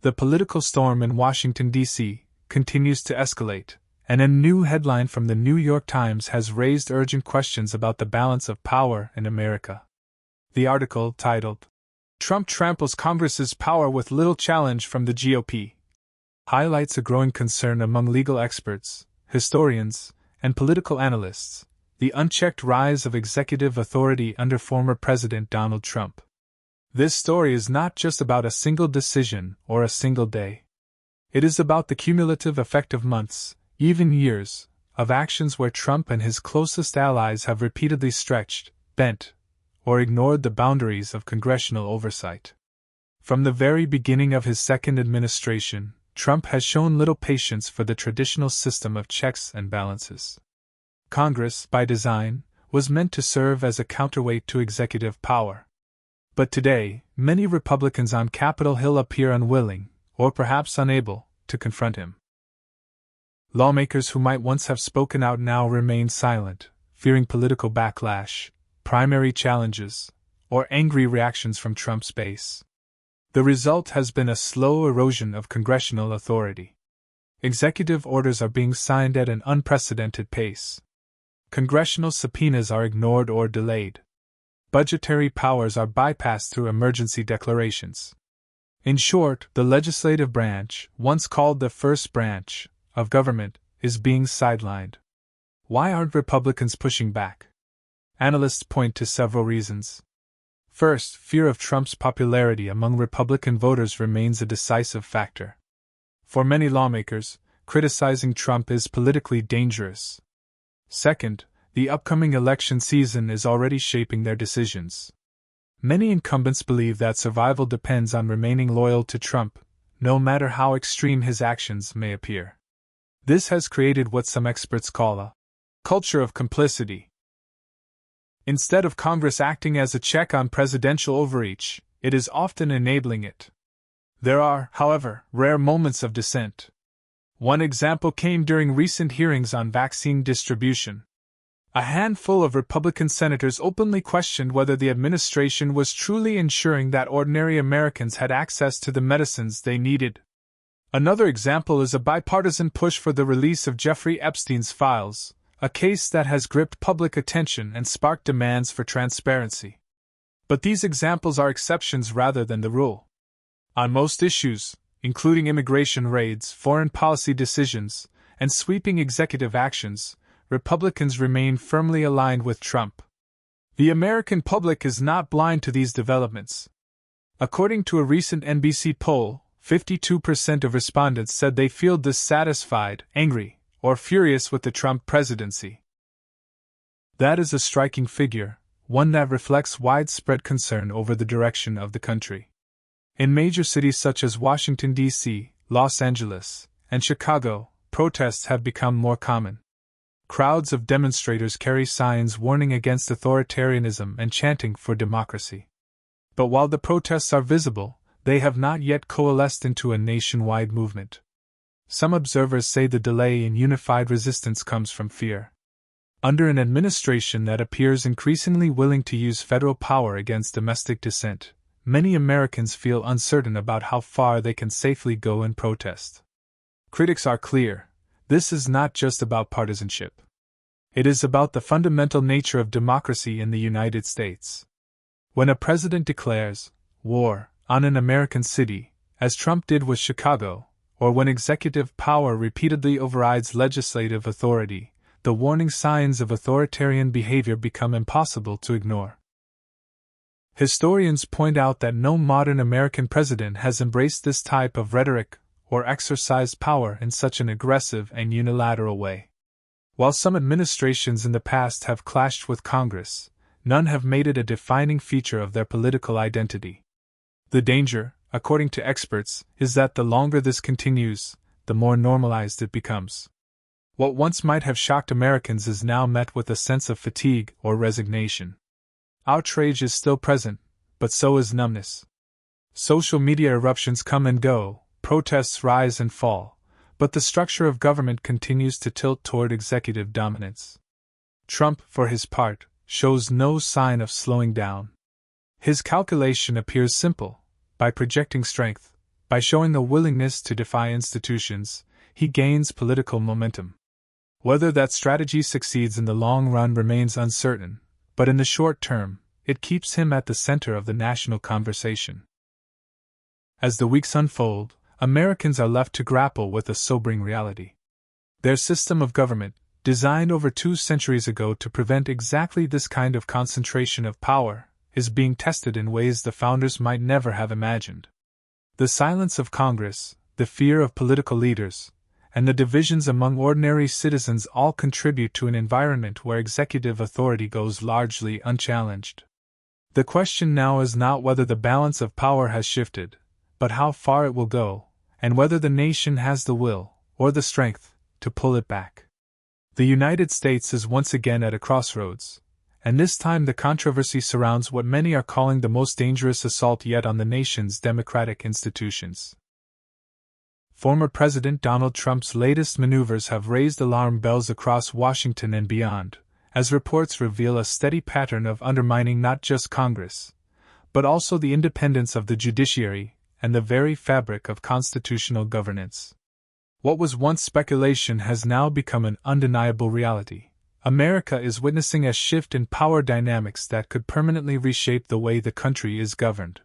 The political storm in Washington, D.C., continues to escalate, and a new headline from the New York Times has raised urgent questions about the balance of power in America. The article, titled, "Trump Tramples Congress's Power with Little Challenge from the GOP," highlights a growing concern among legal experts, historians, and political analysts: the unchecked rise of executive authority under former President Donald Trump. This story is not just about a single decision or a single day. It is about the cumulative effect of months, even years, of actions where Trump and his closest allies have repeatedly stretched, bent, or ignored the boundaries of congressional oversight. From the very beginning of his second administration, Trump has shown little patience for the traditional system of checks and balances. Congress, by design, was meant to serve as a counterweight to executive power. But today, many Republicans on Capitol Hill appear unwilling, or perhaps unable, to confront him. Lawmakers who might once have spoken out now remain silent, fearing political backlash, primary challenges, or angry reactions from Trump's base. The result has been a slow erosion of congressional authority. Executive orders are being signed at an unprecedented pace. Congressional subpoenas are ignored or delayed. Budgetary powers are bypassed through emergency declarations. In short, the legislative branch, once called the first branch of government, is being sidelined. Why aren't Republicans pushing back? Analysts point to several reasons. First, fear of Trump's popularity among Republican voters remains a decisive factor. For many lawmakers, criticizing Trump is politically dangerous. Second, the upcoming election season is already shaping their decisions. Many incumbents believe that survival depends on remaining loyal to Trump, no matter how extreme his actions may appear. This has created what some experts call a culture of complicity. Instead of Congress acting as a check on presidential overreach, it is often enabling it. There are, however, rare moments of dissent. One example came during recent hearings on vaccine distribution. A handful of Republican senators openly questioned whether the administration was truly ensuring that ordinary Americans had access to the medicines they needed. Another example is a bipartisan push for the release of Jeffrey Epstein's files, a case that has gripped public attention and sparked demands for transparency. But these examples are exceptions rather than the rule. On most issues, including immigration raids, foreign policy decisions, and sweeping executive actions, Republicans remain firmly aligned with Trump. The American public is not blind to these developments. According to a recent NBC poll, 52% of respondents said they feel dissatisfied, angry, or furious with the Trump presidency. That is a striking figure, one that reflects widespread concern over the direction of the country. In major cities such as Washington, D.C., Los Angeles, and Chicago, protests have become more common. Crowds of demonstrators carry signs warning against authoritarianism and chanting for democracy. But while the protests are visible, they have not yet coalesced into a nationwide movement. Some observers say the delay in unified resistance comes from fear. Under an administration that appears increasingly willing to use federal power against domestic dissent, many Americans feel uncertain about how far they can safely go in protest. Critics are clear: this is not just about partisanship. It is about the fundamental nature of democracy in the United States. When a president declares war on an American city, as Trump did with Chicago, or when executive power repeatedly overrides legislative authority, the warning signs of authoritarian behavior become impossible to ignore. Historians point out that no modern American president has embraced this type of rhetoric or exercised power in such an aggressive and unilateral way. While some administrations in the past have clashed with Congress, none have made it a defining feature of their political identity. The danger, according to experts, is that the longer this continues, the more normalized it becomes. What once might have shocked Americans is now met with a sense of fatigue or resignation. Outrage is still present, but so is numbness. Social media eruptions come and go, protests rise and fall, but the structure of government continues to tilt toward executive dominance. Trump, for his part, shows no sign of slowing down. His calculation appears simple: by projecting strength, By showing a willingness to defy institutions, he gains political momentum. Whether that strategy succeeds in the long run remains uncertain, but in the short term, it keeps him at the center of the national conversation. As the weeks unfold, Americans are left to grapple with a sobering reality. Their system of government, designed over 2 centuries ago to prevent exactly this kind of concentration of power, is being tested in ways the founders might never have imagined. The silence of Congress, the fear of political leaders, and the divisions among ordinary citizens all contribute to an environment where executive authority goes largely unchallenged. The question now is not whether the balance of power has shifted, but how far it will go, and whether the nation has the will, or the strength, to pull it back. The United States is once again at a crossroads, and this time the controversy surrounds what many are calling the most dangerous assault yet on the nation's democratic institutions. Former President Donald Trump's latest maneuvers have raised alarm bells across Washington and beyond, as reports reveal a steady pattern of undermining not just Congress, but also the independence of the judiciary and the very fabric of constitutional governance. What was once speculation has now become an undeniable reality. America is witnessing a shift in power dynamics that could permanently reshape the way the country is governed.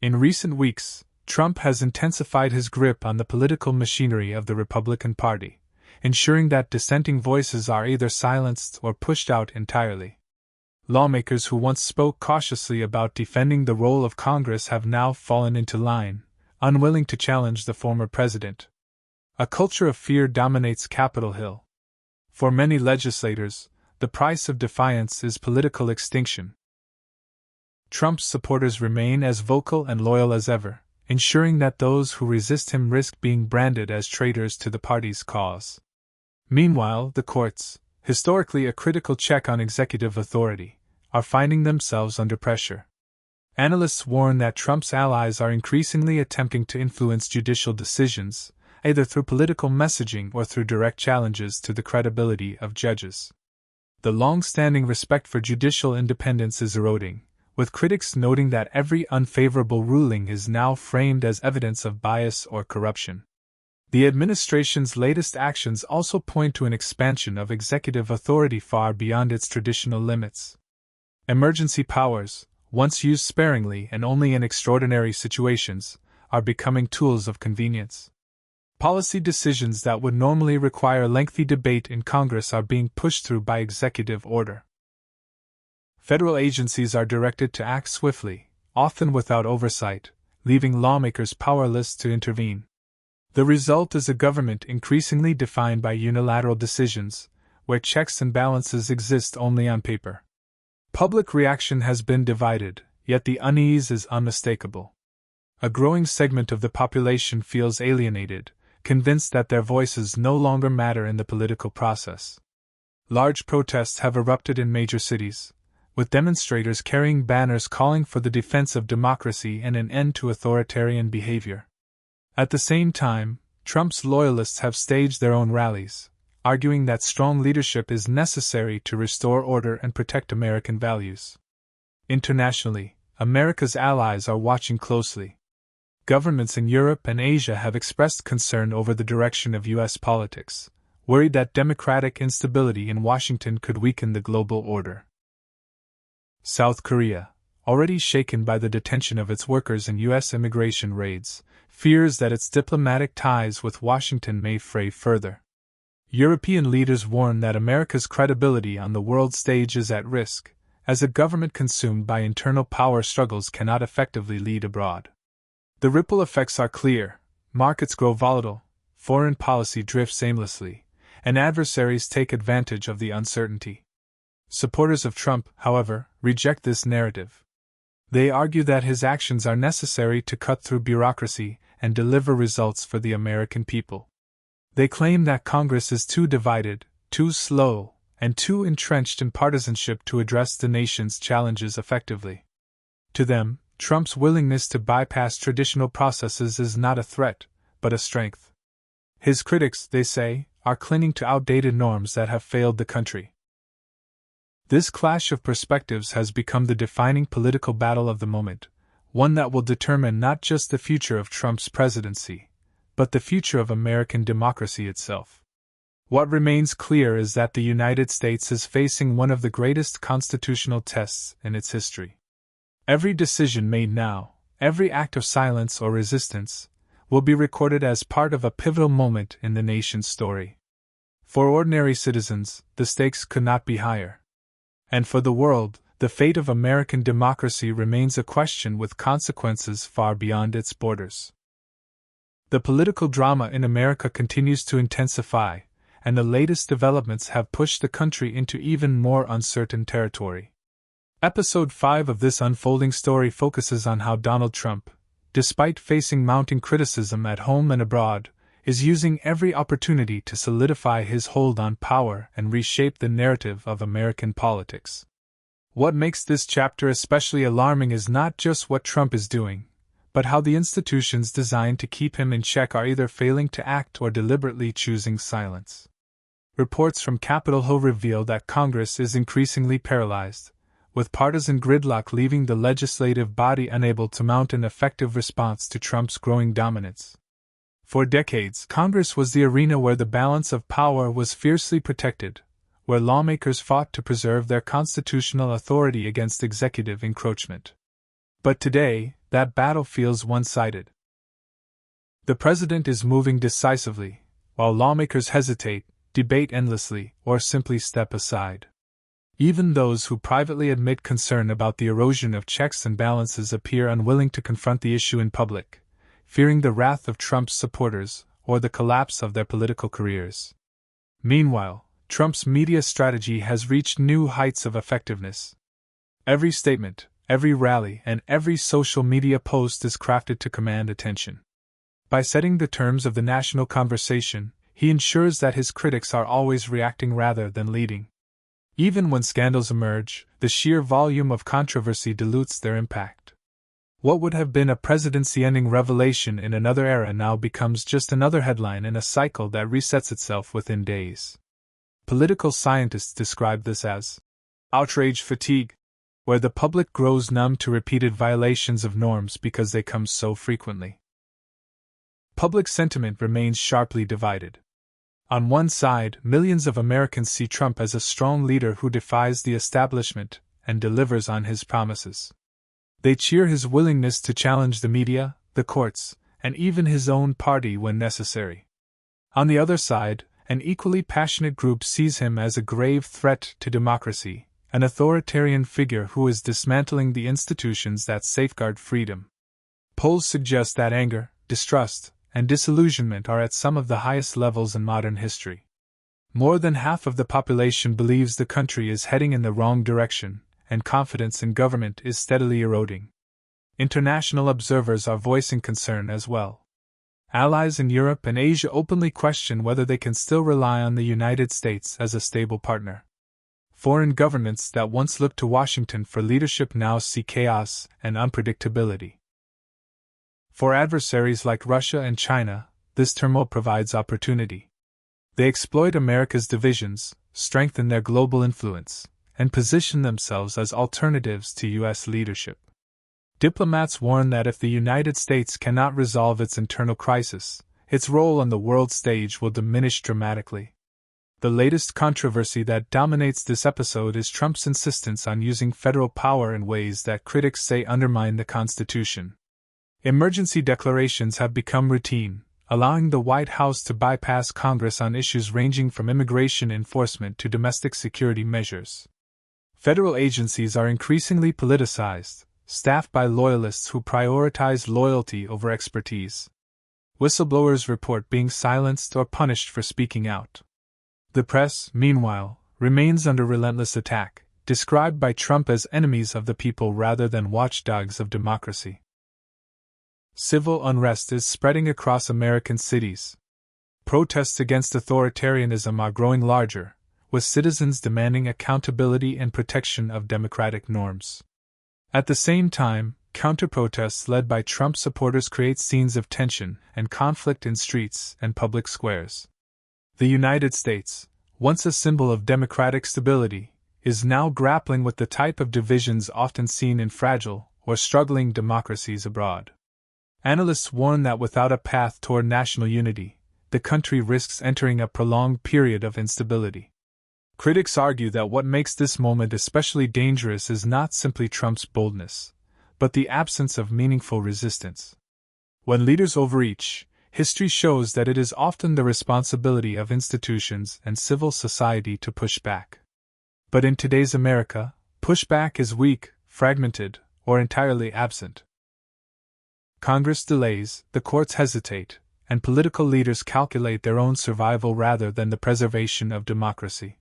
In recent weeks, Trump has intensified his grip on the political machinery of the Republican Party, ensuring that dissenting voices are either silenced or pushed out entirely. Lawmakers who once spoke cautiously about defending the role of Congress have now fallen into line, unwilling to challenge the former president. A culture of fear dominates Capitol Hill. For many legislators, the price of defiance is political extinction. Trump's supporters remain as vocal and loyal as ever, ensuring that those who resist him risk being branded as traitors to the party's cause. Meanwhile, the courts, historically a critical check on executive authority, are finding themselves under pressure. Analysts warn that Trump's allies are increasingly attempting to influence judicial decisions, either through political messaging or through direct challenges to the credibility of judges. The long-standing respect for judicial independence is eroding, with critics noting that every unfavorable ruling is now framed as evidence of bias or corruption. The administration's latest actions also point to an expansion of executive authority far beyond its traditional limits. Emergency powers, once used sparingly and only in extraordinary situations, are becoming tools of convenience. Policy decisions that would normally require lengthy debate in Congress are being pushed through by executive order. Federal agencies are directed to act swiftly, often without oversight, leaving lawmakers powerless to intervene. The result is a government increasingly defined by unilateral decisions, where checks and balances exist only on paper. Public reaction has been divided, yet the unease is unmistakable. A growing segment of the population feels alienated, convinced that their voices no longer matter in the political process. Large protests have erupted in major cities, with demonstrators carrying banners calling for the defense of democracy and an end to authoritarian behavior. At the same time, Trump's loyalists have staged their own rallies, arguing that strong leadership is necessary to restore order and protect American values. Internationally, America's allies are watching closely. Governments in Europe and Asia have expressed concern over the direction of U.S. politics, worried that democratic instability in Washington could weaken the global order. South Korea, already shaken by the detention of its workers in U.S. immigration raids, fears that its diplomatic ties with Washington may fray further. European leaders warn that America's credibility on the world stage is at risk, as a government consumed by internal power struggles cannot effectively lead abroad. The ripple effects are clear: markets grow volatile, foreign policy drifts aimlessly, and adversaries take advantage of the uncertainty. Supporters of Trump, however, reject this narrative. They argue that his actions are necessary to cut through bureaucracy and deliver results for the American people. They claim that Congress is too divided, too slow, and too entrenched in partisanship to address the nation's challenges effectively. To them, Trump's willingness to bypass traditional processes is not a threat, but a strength. His critics, they say, are clinging to outdated norms that have failed the country. This clash of perspectives has become the defining political battle of the moment, one that will determine not just the future of Trump's presidency, but the future of American democracy itself. What remains clear is that the United States is facing one of the greatest constitutional tests in its history. Every decision made now, every act of silence or resistance, will be recorded as part of a pivotal moment in the nation's story. For ordinary citizens, the stakes could not be higher. And for the world, the fate of American democracy remains a question with consequences far beyond its borders. The political drama in America continues to intensify, and the latest developments have pushed the country into even more uncertain territory. Episode 5 of this unfolding story focuses on how Donald Trump, despite facing mounting criticism at home and abroad, is using every opportunity to solidify his hold on power and reshape the narrative of American politics. What makes this chapter especially alarming is not just what Trump is doing, but how the institutions designed to keep him in check are either failing to act or deliberately choosing silence. Reports from Capitol Hill reveal that Congress is increasingly paralyzed, with partisan gridlock leaving the legislative body unable to mount an effective response to Trump's growing dominance. For decades, Congress was the arena where the balance of power was fiercely protected, where lawmakers fought to preserve their constitutional authority against executive encroachment. But today, that battle feels one-sided. The president is moving decisively, while lawmakers hesitate, debate endlessly, or simply step aside. Even those who privately admit concern about the erosion of checks and balances appear unwilling to confront the issue in public, fearing the wrath of Trump's supporters or the collapse of their political careers. Meanwhile, Trump's media strategy has reached new heights of effectiveness. Every statement, every rally, and every social media post is crafted to command attention. By setting the terms of the national conversation, he ensures that his critics are always reacting rather than leading. Even when scandals emerge, the sheer volume of controversy dilutes their impact. What would have been a presidency-ending revelation in another era now becomes just another headline in a cycle that resets itself within days. Political scientists describe this as outrage fatigue, where the public grows numb to repeated violations of norms because they come so frequently. Public sentiment remains sharply divided. On one side, millions of Americans see Trump as a strong leader who defies the establishment and delivers on his promises. They cheer his willingness to challenge the media, the courts, and even his own party when necessary. On the other side, an equally passionate group sees him as a grave threat to democracy, an authoritarian figure who is dismantling the institutions that safeguard freedom. Polls suggest that anger, distrust, and disillusionment are at some of the highest levels in modern history. More than half of the population believes the country is heading in the wrong direction, and confidence in government is steadily eroding. International observers are voicing concern as well. Allies in Europe and Asia openly question whether they can still rely on the United States as a stable partner. Foreign governments that once looked to Washington for leadership now see chaos and unpredictability. For adversaries like Russia and China, this turmoil provides opportunity. They exploit America's divisions, strengthen their global influence, and position themselves as alternatives to U.S. leadership. Diplomats warn that if the United States cannot resolve its internal crisis, its role on the world stage will diminish dramatically. The latest controversy that dominates this episode is Trump's insistence on using federal power in ways that critics say undermine the Constitution. Emergency declarations have become routine, allowing the White House to bypass Congress on issues ranging from immigration enforcement to domestic security measures. Federal agencies are increasingly politicized, staffed by loyalists who prioritize loyalty over expertise. Whistleblowers report being silenced or punished for speaking out. The press, meanwhile, remains under relentless attack, described by Trump as enemies of the people rather than watchdogs of democracy. Civil unrest is spreading across American cities. Protests against authoritarianism are growing larger, with citizens demanding accountability and protection of democratic norms. At the same time, counter-protests led by Trump supporters create scenes of tension and conflict in streets and public squares. The United States, once a symbol of democratic stability, is now grappling with the type of divisions often seen in fragile or struggling democracies abroad. Analysts warn that without a path toward national unity, the country risks entering a prolonged period of instability. Critics argue that what makes this moment especially dangerous is not simply Trump's boldness, but the absence of meaningful resistance. When leaders overreach, history shows that it is often the responsibility of institutions and civil society to push back. But in today's America, pushback is weak, fragmented, or entirely absent. Congress delays, the courts hesitate, and political leaders calculate their own survival rather than the preservation of democracy.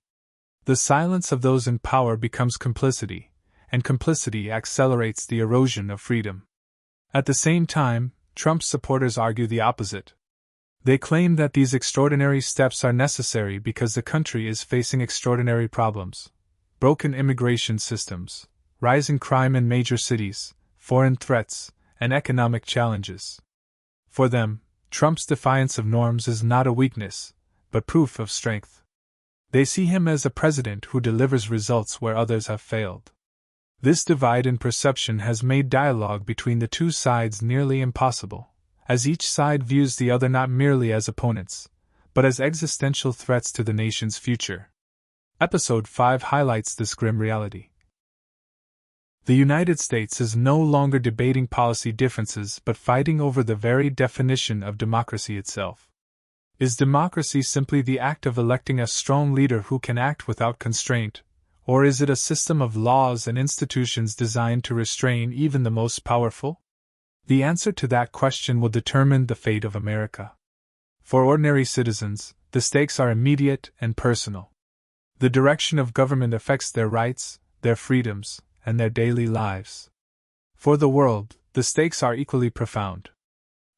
The silence of those in power becomes complicity, and complicity accelerates the erosion of freedom. At the same time, Trump's supporters argue the opposite. They claim that these extraordinary steps are necessary because the country is facing extraordinary problems: broken immigration systems, rising crime in major cities, foreign threats, and economic challenges. For them, Trump's defiance of norms is not a weakness, but proof of strength. They see him as a president who delivers results where others have failed. This divide in perception has made dialogue between the two sides nearly impossible, as each side views the other not merely as opponents, but as existential threats to the nation's future. Episode 5 highlights this grim reality. The United States is no longer debating policy differences but fighting over the very definition of democracy itself. Is democracy simply the act of electing a strong leader who can act without constraint, or is it a system of laws and institutions designed to restrain even the most powerful? The answer to that question will determine the fate of America. For ordinary citizens, the stakes are immediate and personal. The direction of government affects their rights, their freedoms, and their daily lives. For the world, the stakes are equally profound.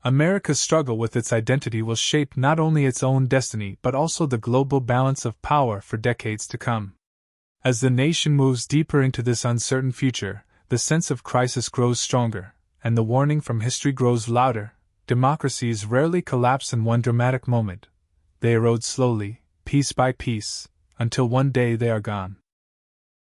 America's struggle with its identity will shape not only its own destiny but also the global balance of power for decades to come. As the nation moves deeper into this uncertain future, the sense of crisis grows stronger, and the warning from history grows louder. Democracies rarely collapse in one dramatic moment. They erode slowly, piece by piece, until one day they are gone.